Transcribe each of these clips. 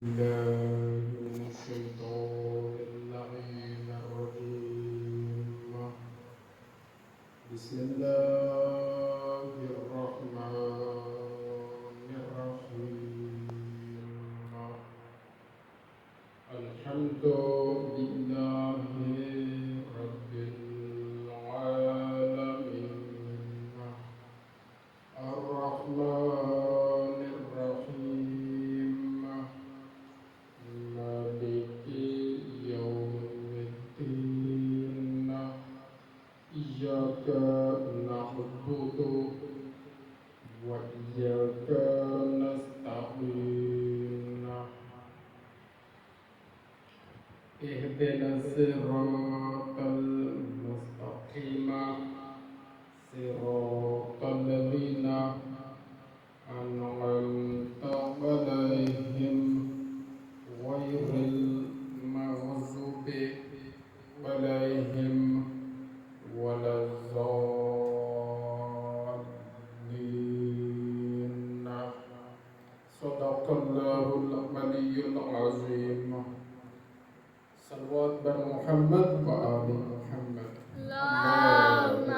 بالله من الشيطان اللعين الرجيم. بسم الله الرحمن الرحيم. الحمد لله رب العالمين الرحمن الرحيم مالك يوم الدين إياك نعبد وإياك نستعين اهدنا الصراط المستقيم صراط الذين أنعمت عليهم غير المغضوب عليهم ولا الضالين. صدق الله العلي العظيم. صلوات بر محمد وآل محمد. اللهم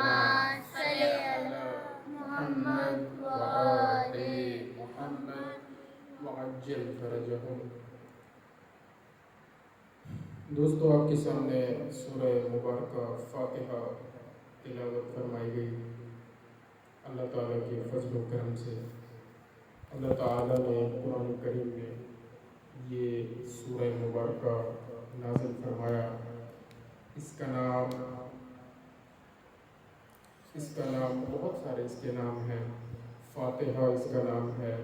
صل على محمد وآل محمد وعجل فرجهم. دوستو، آپ کے سامنے سورہ مبارکہ فاتحہ تلاوت فرمائی گئی. اللہ تعالیٰ کے فضل و کرم سے اللہ تعالیٰ نے قرآن کریم میں یہ سورہ مبارکہ نازل فرمایا. اس کا نام بہت سارے اس کے نام ہیں. فاتحہ اس کا نام ہے،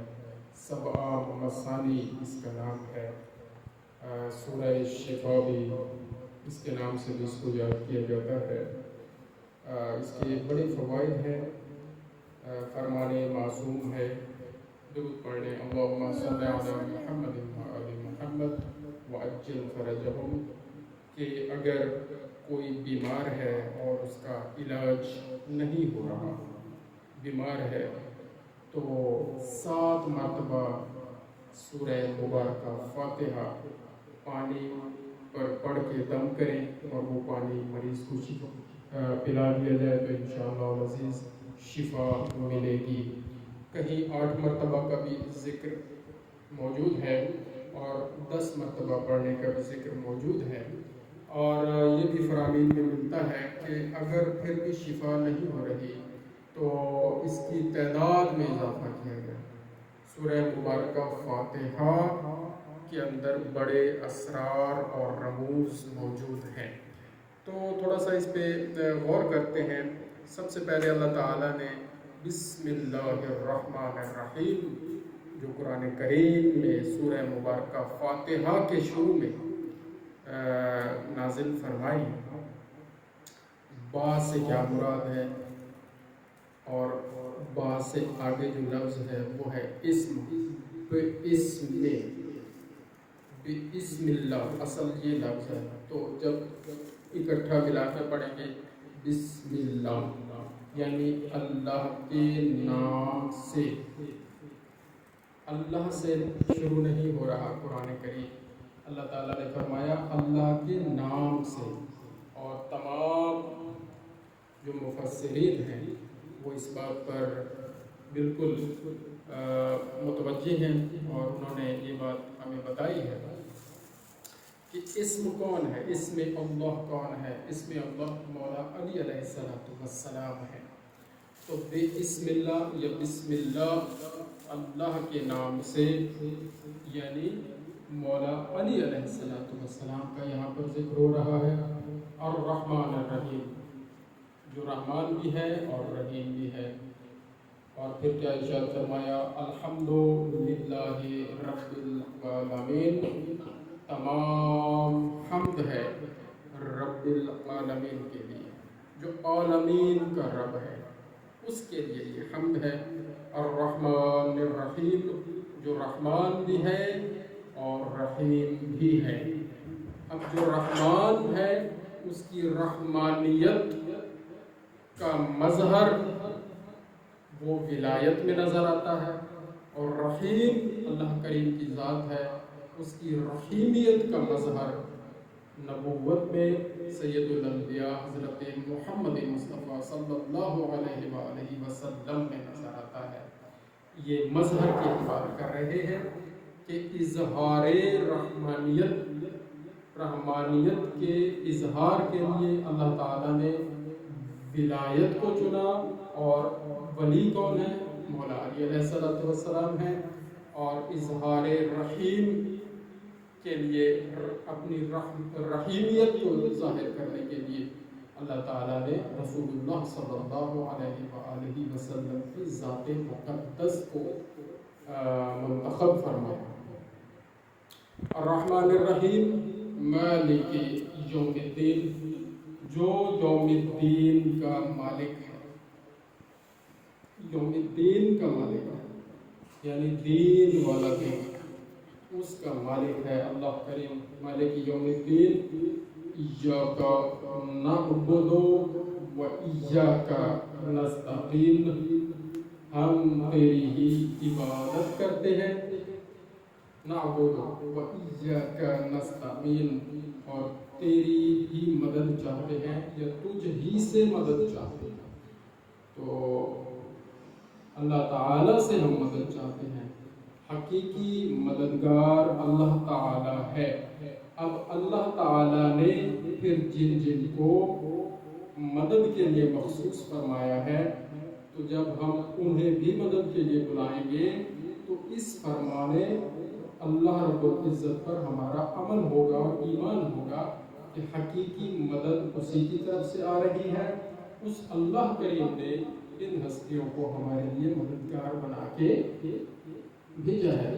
سبع مثانی اس کا نام ہے، سورہ شفا بھی اس کے نام سے بھی اس کو یاد کیا جاتا ہے. اس کے بڑے فوائد ہیں. فرمان معصوم ہے. درود پڑھنے اللہم صلی علی محمد وآل محمد وعجل فرجہم، کہ اگر کوئی بیمار ہے اور اس کا علاج نہیں ہو رہا، بیمار ہے، تو 7 مرتبہ سورہ مبارکہ فاتحہ پانی پر پڑھ کے دم کریں اور وہ پانی مریض کو پلا دیا جائے تو انشاءاللہ العزیز شفا ملے گی. کہیں 8 مرتبہ کا بھی ذکر موجود ہے اور 10 مرتبہ پڑھنے کا بھی ذکر موجود ہے. اور یہ بھی فرامین میں ملتا ہے کہ اگر پھر بھی شفا نہیں ہو رہی تو اس کی تعداد میں اضافہ کیا گیا. سورہ مبارکہ فاتحہ کے اندر بڑے اسرار اور رموز موجود ہیں. تو تھوڑا سا اس پہ غور کرتے ہیں. سب سے پہلے اللہ تعالیٰ نے بسم اللہ الرحمن الرحیم جو قرآن کریم میں سورہ مبارکہ فاتحہ کے شروع میں نازل فرمائی. با سے کیا مراد ہے، اور با سے آگے جو لفظ ہے وہ ہے اسم. بسم اللہ اصل یہ لفظ ہے. تو جب اکٹھا ملا کر پڑھیں گے بسم اللہ یعنی اللہ کے نام سے. اللہ سے شروع نہیں ہو رہا قرآن کریم. اللہ تعالیٰ نے فرمایا اللہ کے نام سے. اور تمام جو مفسرین ہیں وہ اس بات پر بالکل متوجہ ہیں اور انہوں نے یہ بات ہمیں بتائی ہے کہ اسم کون ہے، اسم اللہ کون ہے. اسم اللہ مولا علی علیہ السلام ہے. تو بسم اللہ یا بسم اللہ اللہ کے نام سے، یعنی مولا علی علیہ السلام کا یہاں پر ذکر ہو رہا ہے. الرحمن الرحیم جو رحمان بھی ہے اور رحیم بھی ہے. اور پھر کیا ارشاد فرمایا، الحمدللہ رب العالمین، تمام حمد ہے رب العالمین کے لیے، جو عالمین کا رب ہے اس کے لیے یہ حمد ہے. الرحمن الرحیم جو رحمان بھی ہے اور رحیم بھی ہے. اب جو رحمان ہے اس کی رحمانیت کا مظہر وہ ولایت میں نظر آتا ہے، اور رحیم اللہ کریم کی ذات ہے، اس کی رحیمیت کا مظہر نبوت میں سید الانبیاء حضرت محمد مصطفیٰ صلی اللہ علیہ وآلہ وسلم میں نظر آتا ہے۔ یہ مظہر کی بات کر رہے ہیں کہ اظہار رحمانیت کے اظہار کے لیے اللہ تعالیٰ نے ولایت کو چنا، اور ولی کون ہے؟ مولا علی علیہ السلام ہے، اور اظہار رحیم کے لیے اپنی رحیمیت کو ظاہر کرنے کے لیے اللہ تعالیٰ نے رسول اللہ صلی اللہ علیہ وآلہ وسلم کی ذات مقدس کو منتخب فرمایا۔ الرحمن الرحیم مالک یوم الدین، جو یوم الدین کا مالک ہے، یوم الدین کا مالک ہے، یعنی دین والا دن اس کا مالک ہے اللہ کریم، مالک یوم الدین۔ ایاک نعبد و ایاک نستعین، ہم تیری ہی عبادت کرتے ہیں، نعبد و ایاک نستعین، اور تیری ہی مدد چاہتے ہیں یا تجھ ہی سے مدد چاہتے ہیں۔ تو اللہ تعالیٰ سے ہم مدد چاہتے ہیں، حقیقی مددگار اللہ تعالیٰ ہے۔ اب اللہ تعالیٰ نے پھر جن کو مدد کے لیے مخصوص فرمایا ہے، تو جب ہم انہیں بھی مدد کے لیے بلائیں گے تو اس فرمان اللہ رب العزت پر ہمارا عمل ہوگا اور ایمان ہوگا کہ حقیقی مدد اسی کی طرف سے آ رہی ہے۔ اس اللہ کریم نے ان ہستیوں کو ہمارے لیے مددگار بنا کے بھیجا ہے۔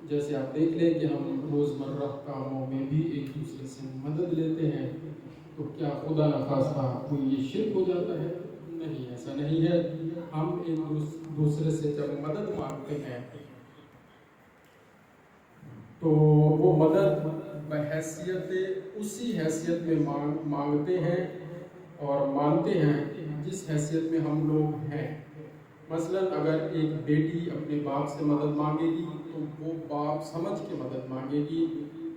جیسے آپ دیکھ لیں کہ ہم روزمرہ کاموں میں بھی ایک دوسرے سے مدد لیتے ہیں، تو کیا خدا نخواستہ کوئی یہ شرک ہو جاتا ہے؟ نہیں، ایسا نہیں ہے۔ ہم ایک دوسرے سے جب مدد مانگتے ہیں تو وہ مدد بحیثیت اسی حیثیت میں مانگتے ہیں اور مانتے ہیں جس حیثیت میں ہم لوگ ہیں۔ مثلاً اگر ایک بیٹی اپنے باپ سے مدد مانگے گی تو وہ باپ سمجھ کے مدد مانگے گی،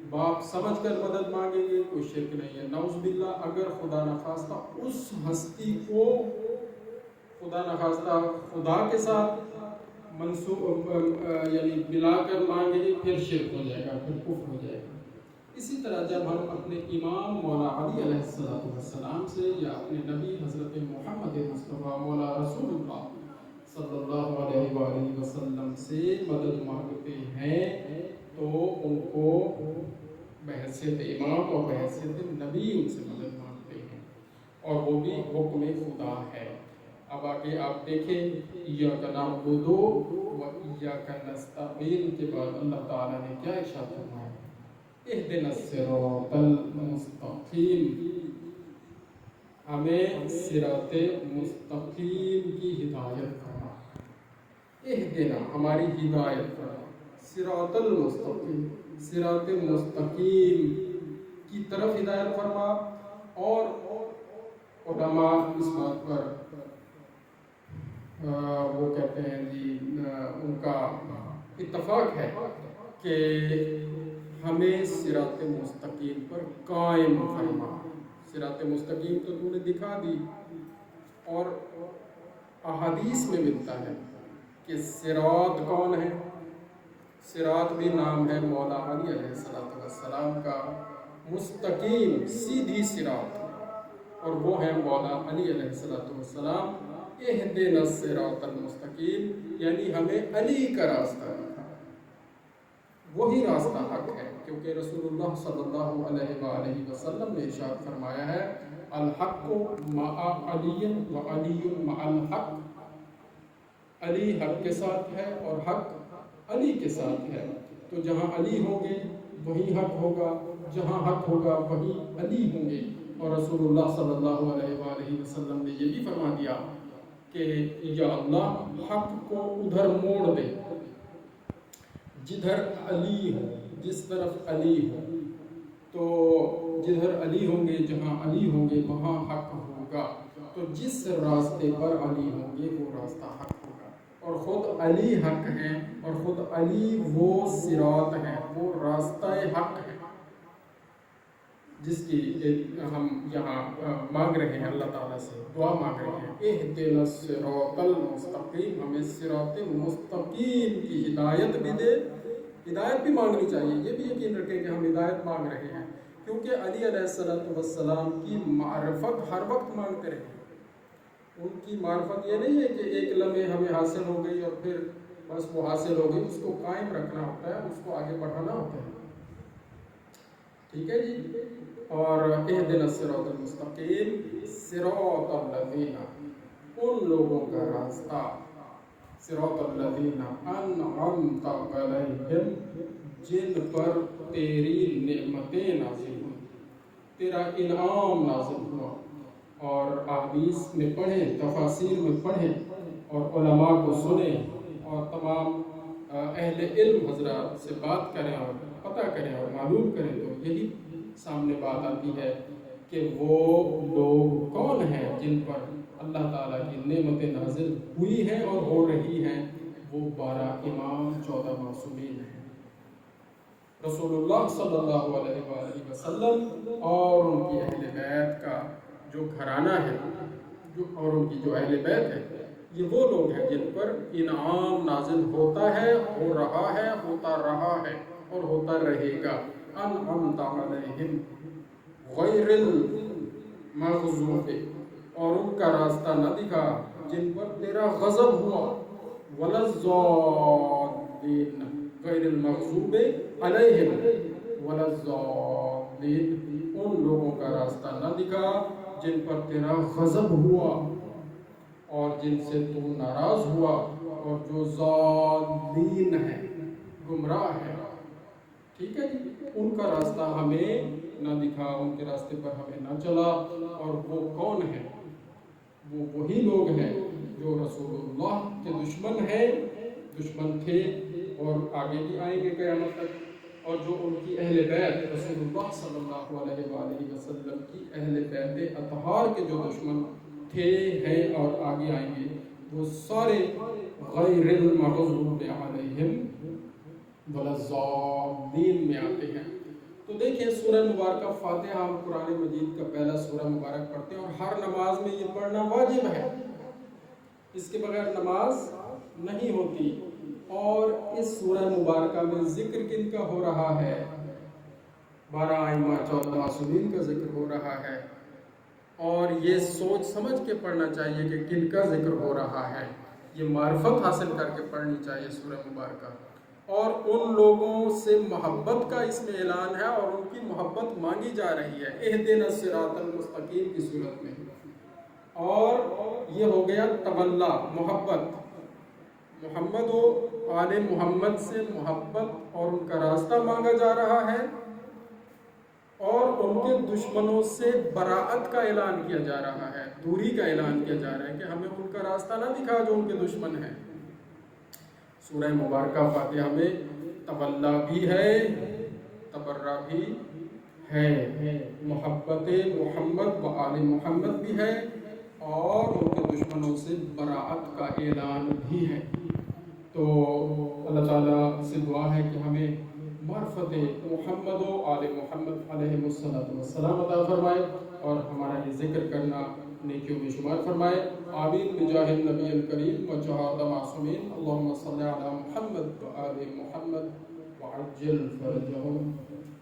باپ سمجھ کر مدد مانگے گی، کوئی شرک نہیں ہے۔ نعوذ باللہ اگر خدا نخواستہ اس ہستی کو خدا نخواستہ خدا کے ساتھ منسوب یعنی ملا کر مانگے گی، پھر شرک ہو جائے گا، پھر کفر ہو جائے گا۔ اسی طرح جب ہم اپنے امام مولا علی علیہ السلام سے یا اپنے نبی حضرت محمد مصطفیٰ مولا رسول اللہ صلی اللہ علیہ وآلہ وسلم سے مدد مانگتے ہیں تو ان کو بحیثیت امام اور بحیثیت نبی ان سے مدد مانگتے ہیں، اور وہ بھی حکم خدا ہے۔ اب آگے آپ دیکھیں، ایاک نعبد و ایاک نستعین کے بعد اللہ تعالیٰ نے کیا ارشاد فرمایا؟ اہدنا الصراط المستقیم، ہمیں صراط مستقیم کی ہدایت کرنا، اہدنا ہماری ہدایت کرنا، صراط المستقیم، صراط مستقیم کی طرف ہدایت فرما۔ اور علماء اس بات پر وہ کہتے ہیں جی ان کا اتفاق ہے کہ ہمیں صراط مستقیم پر قائم فرما۔ صراط مستقیم تو تو نے دکھا دی، اور احادیث میں ملتا ہے کہ صراط کون ہے؟ صراط بھی نام ہے مولا علی علیہ السلام کا، مستقیم سیدھی صراط، اور وہ ہے مولا علی علیہ السلام۔ اہدنا الصراط المستقیم یعنی ہمیں علی کا راستہ دکھا، وہی راستہ حق ہے، کیونکہ رسول اللہ صلی اللہ علیہ وآلہ وسلم نے ارشاد فرمایا ہے الحق مع علی و علی مع الحق، علی حق کے ساتھ ہے اور حق علی کے ساتھ ہے۔ تو جہاں علی ہوں گے وہیں حق ہوگا، جہاں حق ہوگا وہیں علی ہوں گے۔ اور رسول اللہ صلی اللہ علیہ وآلہ وسلم نے یہ بھی فرما دیا کہ یا اللہ حق کو ادھر موڑ دے جدھر علی ہو، جس طرف علی ہو، تو جدھر علی ہوں گے، جہاں علی ہوں گے وہاں حق ہوگا، تو جس راستے پر علی ہوں گے وہ راستہ حق ہوگا، اور خود علی حق ہیں، اور خود علی وہ صراط ہیں، وہ راستہ حق ہے جس کی ہم یہاں مانگ رہے ہیں، اللہ تعالیٰ سے دعا مانگ رہے ہیں، اہدنا الصراط المستقیم، ہمیں صراط مستقیم کی ہدایت بھی دے۔ ہدایت بھی مانگنی چاہیے، یہ بھی یقین رکھیں کہ ہم ہدایت مانگ رہے ہیں، کیونکہ علی علیہ السلام کی معرفت ہر وقت مانگتے رہے ہیں۔ ان کی معرفت یہ نہیں ہے کہ ایک لمحے ہمیں حاصل ہو گئی اور پھر بس وہ حاصل ہو گئی، اس کو قائم رکھنا ہوتا ہے، اس کو آگے بڑھانا ہوتا ہے، ٹھیک ہے جی۔ اور اہدنا الصراط المستقیم، صراط الذین، ان لوگوں کا راستہ، صراط الذین انعمت علیہم، جن پر تیری نعمتیں نازل ہوئی، تیرا انعام نازل ہوا۔ اور احادیث میں پڑھیں، تفاسیر میں پڑھیں، اور علماء کو سنیں، اور تمام اہل علم حضرات سے بات کریں اور پتہ کریں اور معلوم کریں، تو یہی سامنے بات آتی ہے کہ وہ لوگ کون ہیں جن پر اللہ تعالیٰ کی نعمتیں نازل ہوئی ہیں اور ہو رہی ہیں۔ وہ 12 امام، 14 معصومین ہیں، رسول اللہ صلی اللہ علیہ وآلہ وسلم اور ان کی اہل بیت کا جو گھرانہ ہے، اور ان کی جو اہل بیت ہے، یہ وہ لوگ ہیں جن پر انعام نازل ہوتا ہے، ہو رہا ہے، ہوتا رہا ہے اور ہوتا رہے گا۔ انعمت علیہم غیر المغضوب، اور ان کا راستہ نہ دکھا جن پر تیرا غضب ہوا، ولا الضالین، غیر المغضوب علیہم ولا الضالین، ان لوگوں کا راستہ نہ دکھا جن پر تیرا غضب ہوا اور جن سے تو ناراض ہوا، اور جو ضالین ہیں، گمراہ ہیں، ٹھیک ہے جی۔ ان کا راستہ ہمیں نہ دکھا، ان کے راستے پر ہمیں نہ چلا۔ اور وہ کون ہیں؟ وہ وہی لوگ ہیں جو رسول اللہ کے دشمن ہیں، دشمن تھے اور آگے بھی آئیں گے قیامت تک، اور جو ان کی اہل بیت، رسول اللہ صلی اللہ علیہ وآلہ وسلم کی اہل بیت اطہار کے جو دشمن تھے، ہیں اور آگے آئیں گے، وہ سارے غیر المغضوب علیہم ولا الضالین میں آتے ہیں۔ تو دیکھیں سورہ مبارکہ فاتحہ ہم قرآن مجید کا پہلا سورہ مبارک پڑھتے ہیں، اور ہر نماز میں یہ پڑھنا واجب ہے، اس کے بغیر نماز نہیں ہوتی۔ اور اس سورہ مبارکہ میں ذکر کن کا ہو رہا ہے؟ 12 ائمہ، 14 معصومین کا ذکر ہو رہا ہے، اور یہ سوچ سمجھ کے پڑھنا چاہیے کہ کن کا ذکر ہو رہا ہے، یہ معرفت حاصل کر کے پڑھنی چاہیے سورہ مبارکہ۔ اور ان لوگوں سے محبت کا اس میں اعلان ہے، اور ان کی محبت مانگی جا رہی ہے، اہدنا الصراط المستقیم کی صورت میں۔ اور یہ ہو گیا تولا، محبت، محمد و آل محمد سے محبت اور ان کا راستہ مانگا جا رہا ہے، اور ان کے دشمنوں سے براعت کا اعلان کیا جا رہا ہے، دوری کا اعلان کیا جا رہا ہے کہ ہمیں ان کا راستہ نہ دکھا جو ان کے دشمن ہیں۔ سورہ مبارکہ فاتحہ میں تولا بھی ہے، تبرہ بھی ہے، محبت محمد و آل محمد بھی ہے، اور ان کے دشمنوں سے براعت کا اعلان بھی ہے۔ تو اللہ تعالیٰ سے دعا ہے کہ ہمیں معرفت محمد و آل محمد علیہ السلام عطا فرمائے، اور ہمارا یہ ذکر کرنا نیکیوں میں شمار فرمائے۔ آمین بجاہ النبی الکریم و جہاد معصومین، اللہم صلی علی محمد و آل محمد وعجل فرجہم۔